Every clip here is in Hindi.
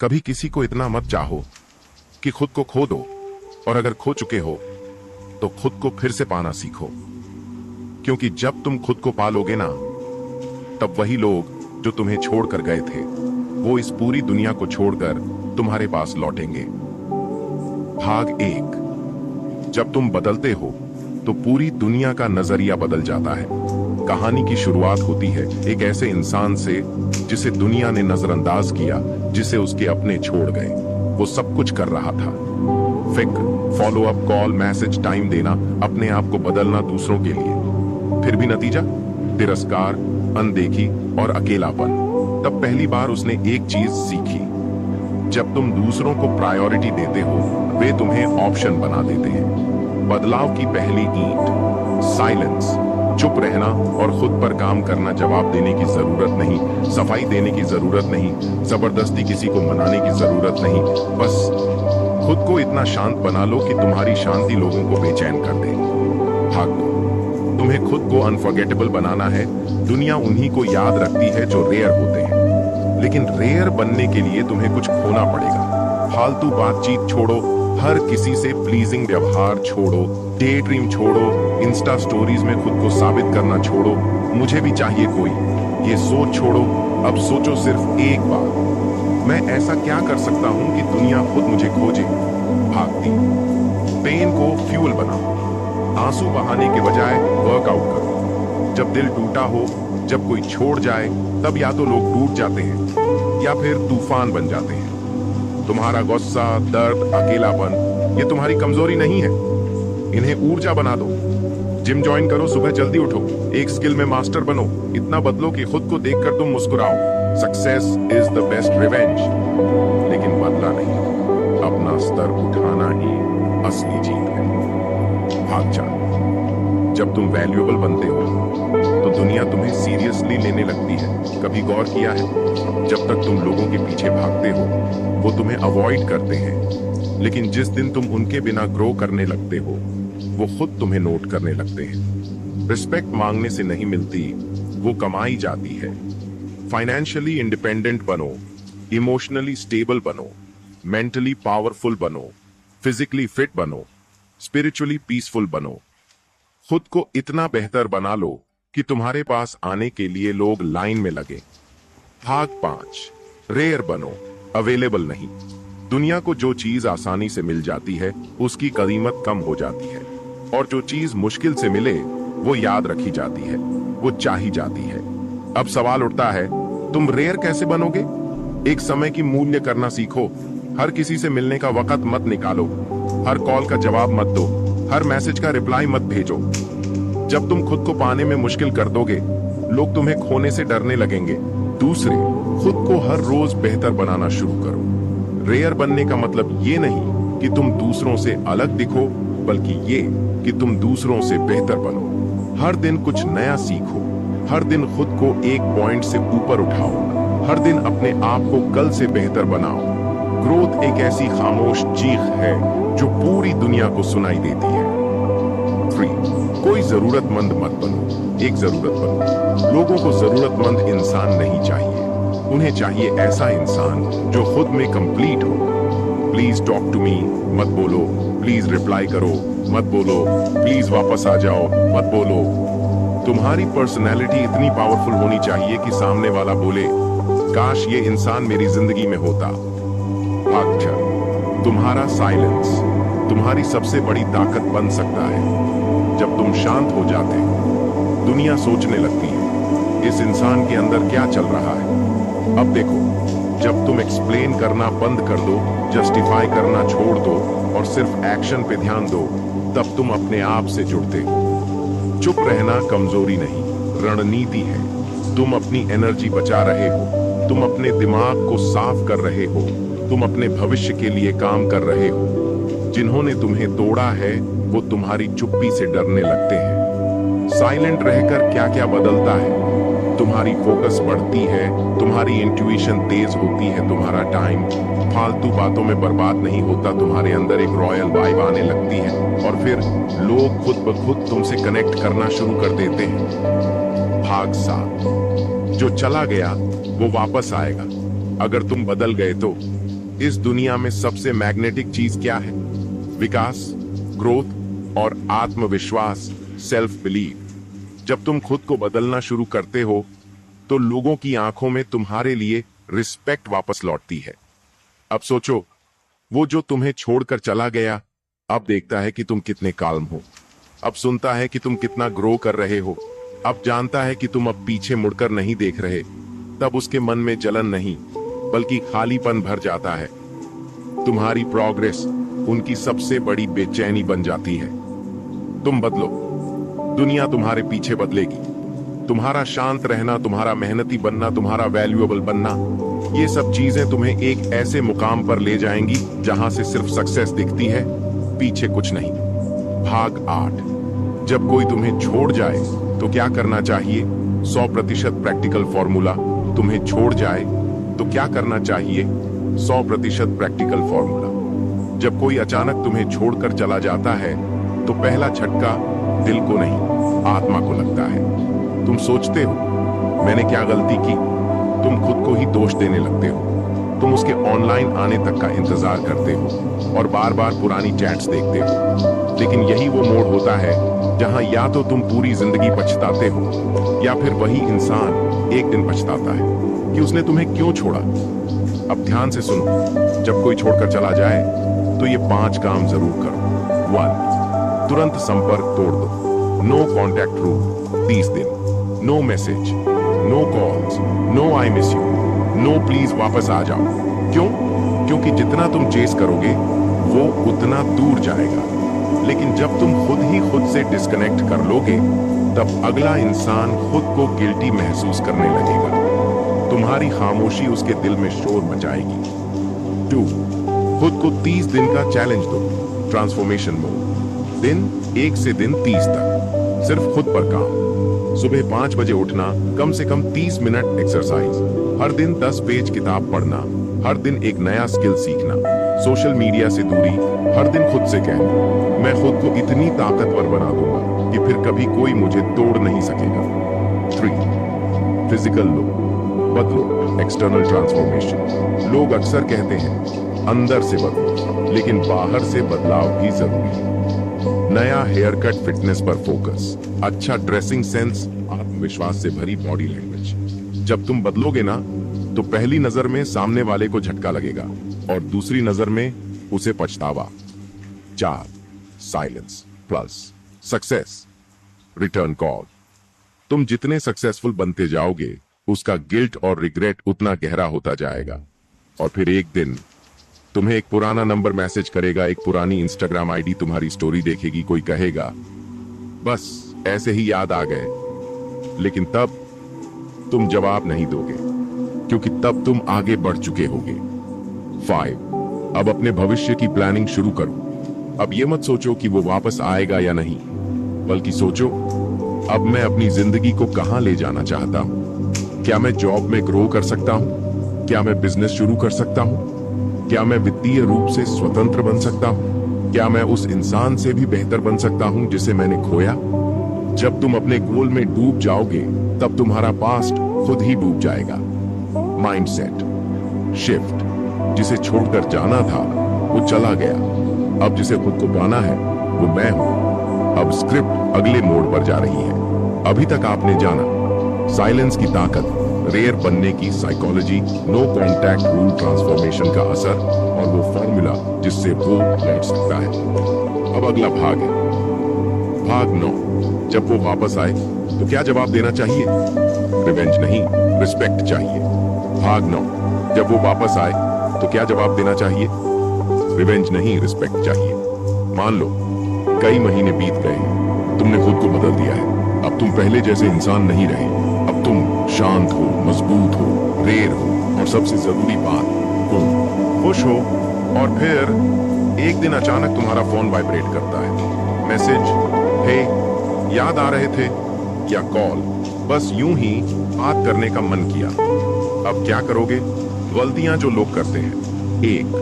कभी किसी को इतना मत चाहो कि खुद को खो दो, और अगर खो चुके हो तो खुद को फिर से पाना सीखो। क्योंकि जब तुम खुद को पालोगे ना, तब वही लोग जो तुम्हें छोड़कर गए थे वो इस पूरी दुनिया को छोड़कर तुम्हारे पास लौटेंगे। भाग 1। जब तुम बदलते हो तो पूरी दुनिया का नजरिया बदल जाता है। कहानी की शुरुआत होती है एक ऐसे इंसान से जिसे दुनिया ने नजरअंदाज किया, जिसे उसके अपने छोड़ गए। वो सब कुछ कर रहा था, फिक्र, follow up, call, message, time देना, अपने आप को बदलना दूसरों के लिए। फिर भी नतीजा तिरस्कार, अनदेखी और अकेलापन। तब पहली बार उसने एक चीज सीखी, जब तुम दूसरों को प्रायोरिटी देते हो वे तुम्हें ऑप्शन बना देते हैं। बदलाव की पहली ईंट साइलेंस, चुप रहना और खुद पर काम करना। जवाब देने की जरूरत नहीं, सफाई देने की जरूरत नहीं, जबरदस्ती किसी को मनाने की जरूरत नहीं। बस खुद को इतना शांत बना लो कि तुम्हारी शांति लोगों को बेचैन कर दे। भाग 2। तुम्हें खुद को अनफॉरगेटेबल बनाना है। दुनिया उन्हीं को याद रखती है जो रेयर होते हैं, लेकिन रेयर बनने के लिए तुम्हें कुछ खोना पड़ेगा। फालतू बातचीत छोड़ो, हर किसी से प्लीजिंग व्यवहार छोड़ो, डे ड्रीम छोड़ो, इंस्टा स्टोरीज में खुद को साबित करना छोड़ो, मुझे भी चाहिए कोई, ये सोच छोड़ो। अब सोचो सिर्फ एक बार, मैं ऐसा क्या कर सकता हूं कि दुनिया खुद मुझे खोजे। भाग 3। पेन को फ्यूल बनाओ। आंसू बहाने के बजाय वर्कआउट करो। जब दिल टूटा हो, जब कोई छोड़ जाए, तब या तो लोग टूट जाते हैं या फिर तूफान बन जाते हैं। तुम्हारा गुस्सा, दर्द, अकेलापन ये तुम्हारी कमजोरी नहीं है, इन्हें ऊर्जा बना दो। जिम ज्वाइन करो, सुबह जल्दी उठो, एक स्किल में मास्टर बनो, इतना बदलो कि खुद को देखकर तुम मुस्कुराओ। Success is the best revenge. लेकिन बदला नहीं, अपना स्तर उठाना ही असली जीत है। भाग 4। जब तुम वैल्यूएबल बनते हो तो दुनिया तुम्हें सीरियसली लेने लगती है। कभी गौर किया है, जब तक तुम लोगों के पीछे भागते हो वो तुम्हें अवॉइड करते हैं, लेकिन जिस दिन तुम उनके बिना ग्रो करने लगते हो वो खुद तुम्हें नोट करने लगते हैं। रिस्पेक्ट मांगने से नहीं मिलती, वो कमाई जाती है। फाइनेंशियली इंडिपेंडेंट बनो, इमोशनली स्टेबल बनो, मेंटली पावरफुल बनो, फिजिकली फिट बनो, स्पिरिचुअली पीसफुल बनो। खुद को इतना बेहतर बना लो कि तुम्हारे पास आने के लिए लोग लाइन में लगे। भाग 5। रेयर बनो, अवेलेबल नहीं। दुनिया को जो चीज आसानी से मिल जाती है उसकी कीमत कम हो जाती है, और जो चीज मुश्किल से मिले वो याद रखी जाती है, वो चाही जाती है। अब सवाल उठता है, तुम रेयर कैसे बनोगे? एक समय की मूल्य करना सीखो। हर किसी से मिलने का वक्त मत निकालो, हर कॉल का जवाब मत दो, हर मैसेज का रिप्लाई मत भेजो। जब तुम खुद को पाने में मुश्किल कर दोगे, लोग तुम्हें खोने से डरने लगेंगे। दूसरे, खुद को हर रोज बेहतर बनाना शुरू करो। रेयर बनने का मतलब ये नहीं कि तुम दूसरों से अलग दिखो, बल्कि ये कि तुम दूसरों से बेहतर बनो। हर दिन कुछ नया सीखो, हर दिन खुद को एक पॉइंट से ऊपर उठाओ, हर दिन अपने आप को कल से बेहतर बनाओ। ग्रोथ एक ऐसी खामोश चीख है जो पूरी दुनिया को सुनाई देती है। 3। कोई जरूरतमंद मत बनो, एक जरूरत बनो। लोगों को जरूरतमंद इंसान नहीं चाहिए, उन्हें चाहिए ऐसा इंसान जो खुद में कंप्लीट हो। प्लीज टॉक टू मी मत बोलो, प्लीज रिप्लाई करो मत बोलो, प्लीज वापस आ जाओ मत बोलो। तुम्हारी पर्सनैलिटी इतनी पावरफुल होनी चाहिए कि सामने वाला बोले, काश ये इंसान मेरी जिंदगी में होता। भाग 6। तुम्हारा साइलेंस तुम्हारी सबसे बड़ी ताकत बन सकता है। जब तुम शांत हो जाते हो, दुनिया सोचने लगती है, इस इंसान के अंदर क्या चल रहा है। अब देखो, जब तुम एक्सप्लेन करना बंद कर दो, जस्टिफाई करना छोड़ दो और सिर्फ एक्शन पे ध्यान दो, तब तुम अपने आप से जुड़ते हो। चुप रहना कमजोरी नहीं, रणनीति है। तुम अपनी एनर्जी बचा रहे हो, तुम अपने दिमाग को साफ कर रहे हो, तुम अपने भविष्य के लिए काम कर रहे हो। जिन्होंने तुम्हें तोड़ा है वो तुम्हारी चुप्पी से डरने लगते हैं। साइलेंट रहकर क्या क्या बदलता है, तुम्हारी फोकस बढ़ती है, तुम्हारी इंट्यूशन तेज होती है, तुम्हारा टाइम फालतू बातों में बर्बाद नहीं होता, तुम्हारे अंदर एक रॉयल वाइब आने लगती है, और फिर लोग खुद ब खुद तुमसे कनेक्ट करना शुरू कर देते हैं। भाग 7। जो चला गया वो वापस आएगा, अगर तुम बदल गए तो। इस दुनिया में सबसे मैग्नेटिक चीज क्या है? विकास, ग्रोथ और आत्मविश्वास, सेल्फ बिलीव। जब तुम खुद को बदलना शुरू करते हो तो लोगों की आंखों में तुम्हारे लिए रिस्पेक्ट वापस लौटती है। अब सोचो, वो जो तुम्हें छोड़कर चला गया अब देखता है कि तुम कितने काल्म हो, अब सुनता है कि तुम कितना ग्रो कर रहे हो, अब जानता है कि तुम अब पीछे मुड़कर नहीं देख रहे। तब उसके मन में जलन नहीं बल्कि खालीपन भर जाता है। तुम्हारी प्रोग्रेस उनकी सबसे बड़ी बेचैनी बन जाती है। तुम बदलो, दुनिया तुम्हारे पीछे बदलेगी। तुम्हारा शांत रहना, तुम्हारा मेहनती बनना, तुम्हारा वैल्यूएबल बनना, ये सब चीजें तुम्हें एक ऐसे मुकाम पर ले जाएंगी जहां से सिर्फ सक्सेस दिखती है, पीछे कुछ नहीं। भाग 8। जब कोई तुम्हें छोड़ जाए तो क्या करना चाहिए? 100% प्रैक्टिकल फॉर्मूला। तुम्हें छोड़ जाए तो क्या करना चाहिए? 100% प्रैक्टिकल फॉर्मूला। जब कोई अचानक तुम्हें छोड़कर चला जाता है तो पहला झटका दिल को नहीं, आत्मा को लगता है। तुम सोचते हो मैंने क्या गलती की? तुम खुद को ही दोष देने लगते हो। तुम उसके ऑनलाइन आने तक का इंतजार करते हो और बार बार पुरानी चैट्स देखते हो। लेकिन यही वो मोड़ होता है जहां या तो तुम पूरी जिंदगी पछताते हो या फिर वही इंसान एक दिन पछताता है कि उसने तुम्हें क्यों छोड़ा। अब ध्यान से सुनो, जब कोई छोड़कर चला जाए तो ये 5 काम जरूर करो। 1, तुरंत संपर्क तोड़ दो। नो कॉन्टैक्ट रूल 30 दिन। No message, no calls, no I miss you, no please वापस आ जाओ। क्यों? क्योंकि जितना तुम चेस करोगे वो उतना दूर जाएगा। लेकिन जब तुम खुद ही खुद से डिस्कनेक्ट कर लोगे तब अगला इंसान खुद को गिल्टी महसूस करने लगेगा। तुम्हारी खामोशी उसके दिल में शोर मचाएगी। 2, खुद को 30 दिन का चैलेंज दो। Transformation mode. दिन 1 से दिन 30 तक सिर्फ खुद पर काम। सुबह 5 बजे उठना, कम से कम 30 मिनट एक्सरसाइज, हर दिन 10 पेज किताब पढ़ना, हर दिन एक नया स्किल सीखना, सोशल मीडिया से दूरी, हर दिन खुद से कहना मैं खुद को इतनी ताकतवर बना दूंगा कि फिर कभी कोई मुझे तोड़ नहीं सकेगा। 3, फिजिकल लो, बदलो। External transformation. लोग अक्सर कहते हैं अंदर से बदलो, लेकिन बाहर से बदलाव भी जरूरी है। नया हेयर कट, फिटनेस पर फोकस, अच्छा ड्रेसिंग सेंस, आत्मविश्वास से भरी बॉडी लैंग्वेज। जब तुम बदलोगे ना तो पहली नजर में सामने वाले को झटका लगेगा और दूसरी नजर में उसे पछतावा। 4, silence plus success return call. तुम जितने सक्सेसफुल बनते जाओगे उसका गिल्ट और रिग्रेट उतना गहरा होता जाएगा। और फिर एक दिन तुम्हें एक पुराना नंबर मैसेज करेगा, एक पुरानी इंस्टाग्राम आईडी तुम्हारी स्टोरी देखेगी, कोई कहेगा बस ऐसे ही याद आ गए। लेकिन तब तुम जवाब नहीं दोगे क्योंकि तब तुम आगे बढ़ चुके होगे। 5, अब अपने भविष्य की प्लानिंग शुरू करो। अब यह मत सोचो कि वो वापस आएगा या नहीं, बल्कि सोचो अब मैं अपनी जिंदगी को कहां ले जाना चाहता हूं। क्या मैं जॉब में ग्रो कर सकता हूं? क्या मैं बिजनेस शुरू कर सकता हूं? क्या मैं वित्तीय रूप से स्वतंत्र बन सकता हूं? क्या मैं उस इंसान से भी बेहतर बन सकता हूं जिसे मैंने खोया? जब तुम अपने गोल में डूब जाओगे तब तुम्हारा पास्ट खुद ही डूब जाएगा। Mindset shift. जिसे छोड़कर जाना था वो चला गया, अब जिसे खुद को पाना है वो मैं हूं। अब स्क्रिप्ट अगले मोड़ पर जा रही है। अभी तक आपने जाना साइलेंस की ताकत, रेयर बनने की psychology, no contact rule transformation का असर और वो फॉर्मूला जिससे वो लौट सकता है। अब अगला भाग है भाग 9। जब वो वापस आए तो क्या जवाब देना चाहिए? रिवेंज नहीं, रिस्पेक्ट चाहिए। भाग 9। जब वो वापस आए तो क्या जवाब देना चाहिए? रिवेंज नहीं, रिस्पेक्ट चाहिए। मान लो कई महीने बीत गए, तुमने खुद को बदल दिया है। अब तुम पहले जैसे इंसान नहीं रहे। अब तुम शांत हो, मजबूत हो, रेयर हो और सबसे जरूरी बात तुम खुश हो। और फिर एक दिन अचानक तुम्हारा फोन वाइब्रेट करता है। मैसेज, हे याद आ रहे थे, या कॉल, बस यूं ही बात करने का मन किया। अब क्या करोगे? गलतियां जो लोग करते हैं। 1,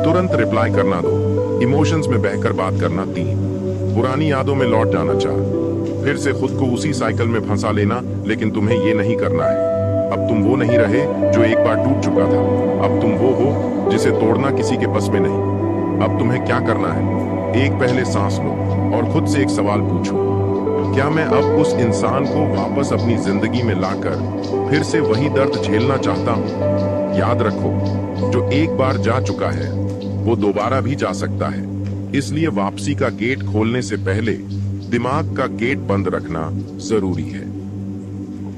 तुरंत रिप्लाई करना 2, इमोशंस में बहकर बात करना 3, पुरानी यादों में लौट जाना 4, फिर से खुद को उसी साइकिल में फंसा लेना, लेकिन तुम्हें ये नहीं करना है। अब तुम वो नहीं रहे जो एक बार टूट चुका था। अब तुम वो हो जिसे तोड़ना किसी के बस में नहीं। अब तुम्हें क्या करना है? एक पहले सांस लो और खुद से एक सवाल पूछो, क्या मैं अब उस इंसान को वापस अपनी जिंदगी में लाकर फिर से वही दर्द झेलना चाहता हूं? याद रखो, जो एक बार जा चुका है वो दोबारा भी जा सकता है। इसलिए वापसी का गेट खोलने से पहले दिमाग का गेट बंद रखना जरूरी है।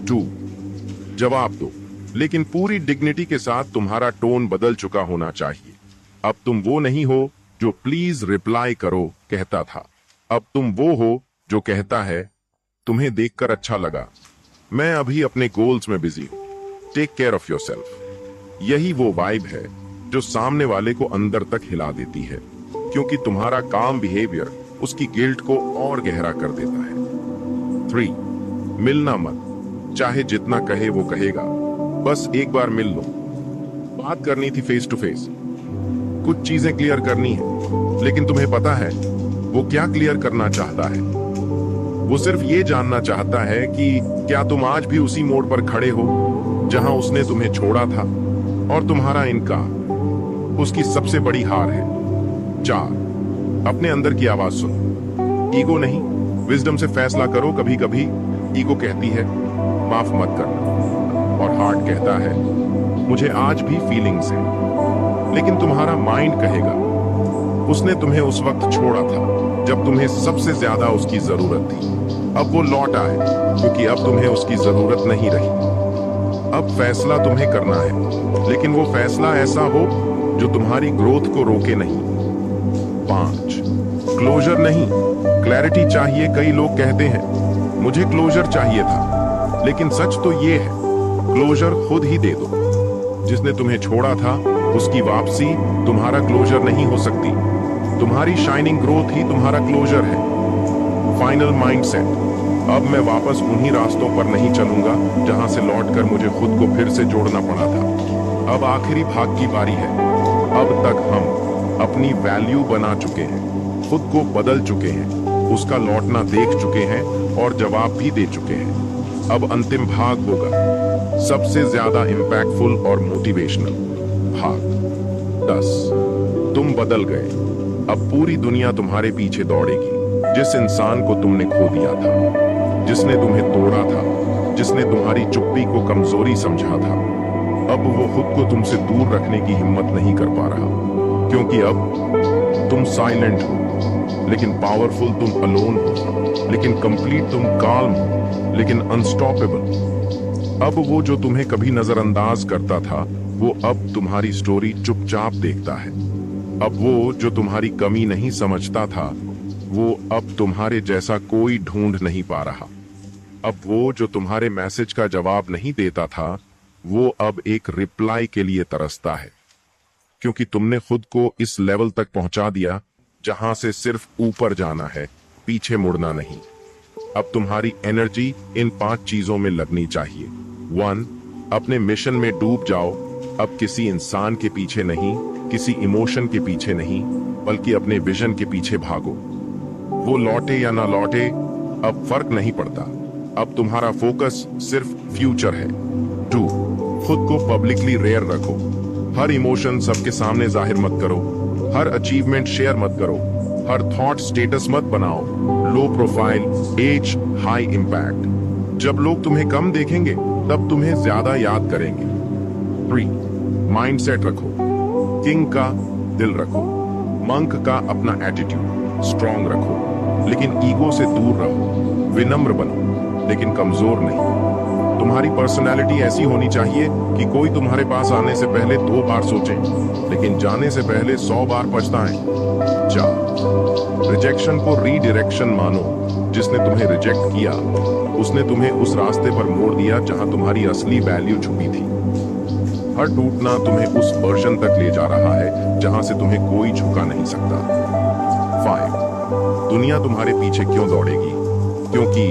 2. जवाब दो, लेकिन पूरी डिग्निटी के साथ। तुम्हारा टोन बदल चुका होना चाहिए। अब तुम वो नहीं हो जो प्लीज रिप्लाई करो कहता था। अब तुम वो हो जो कहता है, तुम्हें देखकर अच्छा लगा, मैं अभी अपने गोल्स में बिजी हूं, टेक केयर ऑफ योरसेल्फ। यही वो वाइब है जो सामने वाले को अंदर तक हिला देती है, क्योंकि तुम्हारा काम बिहेवियर उसकी गिल्ट को और गहरा कर देता है। 3. मिलना मत, चाहे जितना कहे वो कहेगा, बस एक बार मिल लो। बात करनी थी फेस टू फेस, कुछ चीजें क्लियर करनी है। लेकिन तुम्हें पता है वो क्या क्लियर करना चाहता है? वो सिर्फ ये जानना चाहता है कि क्या तुम आज भी उसी मोड़ पर खड़े हो जहां उसने तुम्हें छोड़ा था, और तुम्हारा इनकार उसकी सबसे बड़ी हार है। 4. अपने अंदर की आवाज सुनो, ईगो नहीं, विजडम से फैसला करो। कभी कभी ईगो कहती है माफ मत करना, और हार्ट कहता है मुझे आज भी फीलिंग्स है। लेकिन तुम्हारा माइंड कहेगा उसने तुम्हें उस वक्त छोड़ा था जब तुम्हें सबसे ज्यादा उसकी जरूरत थी। अब वो लौट आए क्योंकि अब तुम्हें उसकी जरूरत नहीं रही। अब फैसला तुम्हें करना है, लेकिन वो फैसला ऐसा हो जो तुम्हारी ग्रोथ को रोके नहीं। 5. क्लोजर नहीं, क्लैरिटी चाहिए। कई लोग कहते हैं मुझे क्लोजर चाहिए था, लेकिन सच तो ये है क्लोजर खुद ही दे दो। जिसने तुम्हें छोड़ा था उसकी वापसी तुम्हारा क्लोजर नहीं हो सकती। तुम्हारी शाइनिंग ग्रोथ ही तुम्हारा क्लोजर है। फाइनल माइंडसेट, अब मैं वापस उन्हीं रास्तों पर नहीं चलूंगा जहां से लौटकर मुझे खुद को फिर से जोड़ना पड़ा था। अब आखिरी भाग की बारी है। अब तक हम अपनी वैल्यू बना चुके हैं, खुद को बदल चुके हैं, उसका लौटना देख चुके हैं और जवाब भी दे चुके हैं। अब अंतिम भाग होगा सबसे ज्यादा इंपैक्टफुल और मोटिवेशनल भाग। 10. तुम बदल गए, अब पूरी दुनिया तुम्हारे पीछे दौड़ेगी। जिस इंसान को तुमने खो दिया था, जिसने तुम्हें तोड़ा था, जिसने तुम्हारी चुप्पी को कमजोरी समझा था, अब वो खुद को तुमसे दूर रखने की हिम्मत नहीं कर पा रहा, क्योंकि अब तुम साइलेंट हो लेकिन पावरफुल। तुम अलोन हो लेकिन कंप्लीट। तुम काल्म हो लेकिन अनस्टॉपेबल। अब वो जो तुम्हें कभी नजरअंदाज करता था, वो अब तुम्हारी स्टोरी चुपचाप देखता है। अब वो जो तुम्हारी कमी नहीं समझता था, वो अब तुम्हारे जैसा कोई ढूंढ नहीं पा रहा। अब वो जो तुम्हारे मैसेज का जवाब नहीं देता था, वो अब एक रिप्लाई के लिए तरसता है, क्योंकि तुमने खुद को इस लेवल तक पहुंचा दिया जहां से सिर्फ ऊपर जाना है, पीछे मुड़ना नहीं। अब तुम्हारी एनर्जी इन 5 चीजों में लगनी चाहिए। 1. अपने मिशन में डूब जाओ। अब किसी इंसान के पीछे नहीं, किसी इमोशन के पीछे नहीं, बल्कि अपने विजन के पीछे भागो। वो लौटे या ना लौटे अब फर्क नहीं पड़ता। अब तुम्हारा फोकस सिर्फ फ्यूचर है। 2. खुद को पब्लिकली रेयर रखो। हर इमोशन सबके सामने जाहिर मत करो, हर अचीवमेंट शेयर मत करो, हर थॉट स्टेटस मत बनाओ। Low profile, edge, high impact. जब लोग तुम्हें कम देखेंगे तब तुम्हें ज्यादा याद करेंगे। 3. माइंडसेट रखो, किंग का दिल रखो, मंक का अपना एटीट्यूड स्ट्रॉन्ग रखो, लेकिन ईगो से दूर रहो। विनम्र बनो लेकिन कमजोर नहीं। तुम्हारी पर्सनालिटी ऐसी होनी चाहिए कि कोई तुम्हारे पास आने से पहले 2 बार सोचे, लेकिन जाने से पहले 100 बार पछताएं। 4. रिजेक्शन को रीडायरेक्शन मानो। जिसने तुम्हें रिजेक्ट किया, उसने तुम्हें उस रास्ते पर मोड़ दिया जहां तुम्हारी असली वैल्यू छुपी थी। हर टूटना तुम्हें उस वर्जन तक ले जा रहा है जहां से तुम्हें कोई झुका नहीं सकता। 5. दुनिया तुम्हारे पीछे क्यों दौड़ेगी? क्योंकि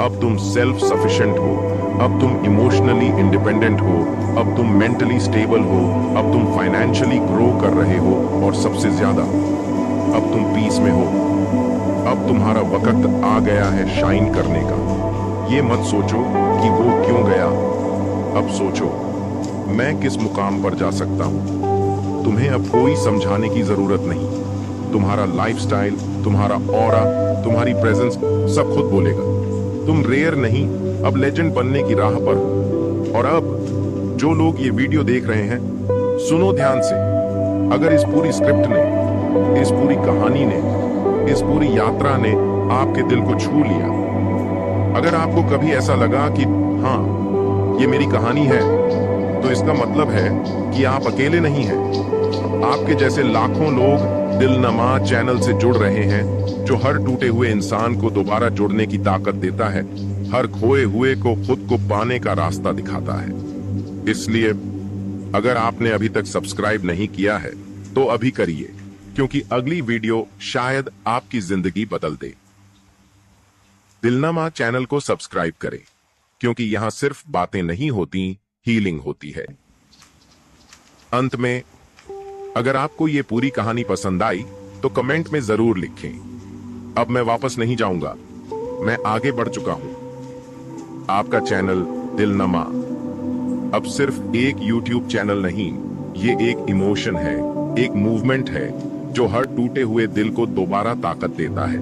अब तुम सेल्फ सफिशिएंट हो, अब तुम इमोशनली इंडिपेंडेंट हो, अब तुम मेंटली स्टेबल हो, अब तुम फाइनेंशियली ग्रो कर रहे हो, और सबसे ज्यादा अब तुम पीस में हो। अब तुम्हारा वक्त आ गया है शाइन करने का। ये मत सोचो कि वो क्यों गया, अब सोचो, मैं किस मुकाम पर जा सकता हूं। तुम्हें अब कोई समझाने की जरूरत नहीं। तुम्हारा लाइफस्टाइल, तुम्हारा ऑरा, तुम्हारी प्रेजेंस सब खुद बोलेगा। तुम रेयर नहीं, अब लेजेंड बनने की राह पर हो। और अब जो लोग ये वीडियो देख रहे हैं, सुनो ध्यान से। अगर इस पूरी स्क्रिप्ट ने, इस पूरी कहानी ने, इस पूरी यात्रा ने आपके दिल को छू लिया, अगर आपको कभी ऐसा लगा कि हाँ, ये मेरी कहानी है, तो इसका मतलब है कि आप अकेले नहीं हैं। आपके जैसे लाखों लोग दिलनमा चैनल से जुड़ रहे हैं, जो हर टूटे हुए इंसान को दोबारा जुड़ने की ताकत देता है, हर खोए हुए को खुद को पाने का रास्ता दिखाता है। इसलिए अगर आपने अभी तक सब्सक्राइब नहीं किया है तो अभी करिए, क्योंकि अगली वीडियो शायद आपकी जिंदगी बदल दे। दिलनमा चैनल को सब्सक्राइब करें, क्योंकि यहां सिर्फ बातें नहीं होती, हीलिंग होती है। अंत में, अगर आपको ये पूरी कहानी पसंद आई तो कमेंट में जरूर लिखें। अब मैं वापस नहीं जाऊंगा, मैं आगे बढ़ चुका हूं। आपका चैनल दिलनमा अब सिर्फ एक यूट्यूब चैनल नहीं, ये एक इमोशन है, एक मूवमेंट है, जो हर टूटे हुए दिल को दोबारा ताकत देता है।